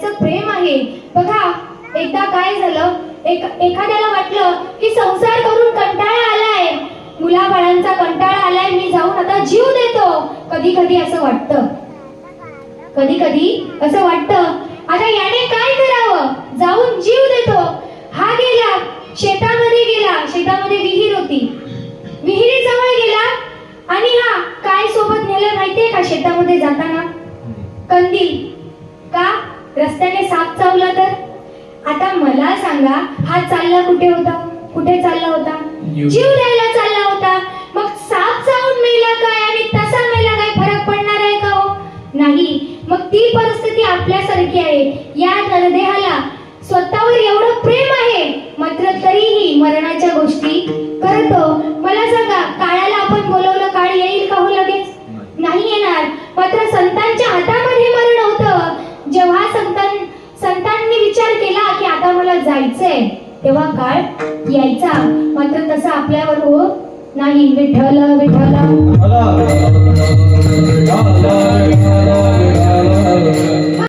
त्याचं प्रेम आहे. बघा एकदा काय झालं, एखाद्याला वाटलं की संसार करून कंटाळा आलाय, मुलाबाळांचा कंटाळा आलाय, मी जाऊन आता जीव देतो. कधी कधी असं वाटतं, आता याने काय करावं, जाऊन जीव देतो. हा गेला शेतामध्ये, शेतामध्ये विहीर होती, विहिरीजवळ गेला आणि हा काय सोबत नेलं माहितीये का शेतामध्ये जाताना? कंदील. का? रस्त्याने साप चावला तर? आता मला सांगा, हा चालला कुठे चालला होता? जीव द्यायला चालला होता. मग साप चावून मेला काय आणि तसा मेला काय, फरक पडणार आहे का हो? नाही. मग ती परिस्थिती आपल्यासारखी आहे. या नरदेहाला स्वतःवर एवढं प्रेम आहे, मात्र तरीही मरणाच्या गोष्टी करतो. मला सांगा, काळाला आपण बोलवलं, काळ येईल का हो लगेच? नाही येणार. मात्र संतांच्या हातामध्ये मरण होतं. जेव्हा संतांनी विचार केला की आता मला जायचंय, तेव्हा काळ यायचा. मात्र तसं आपल्यावर हो नाही. विठ्ठल विठ्ठल.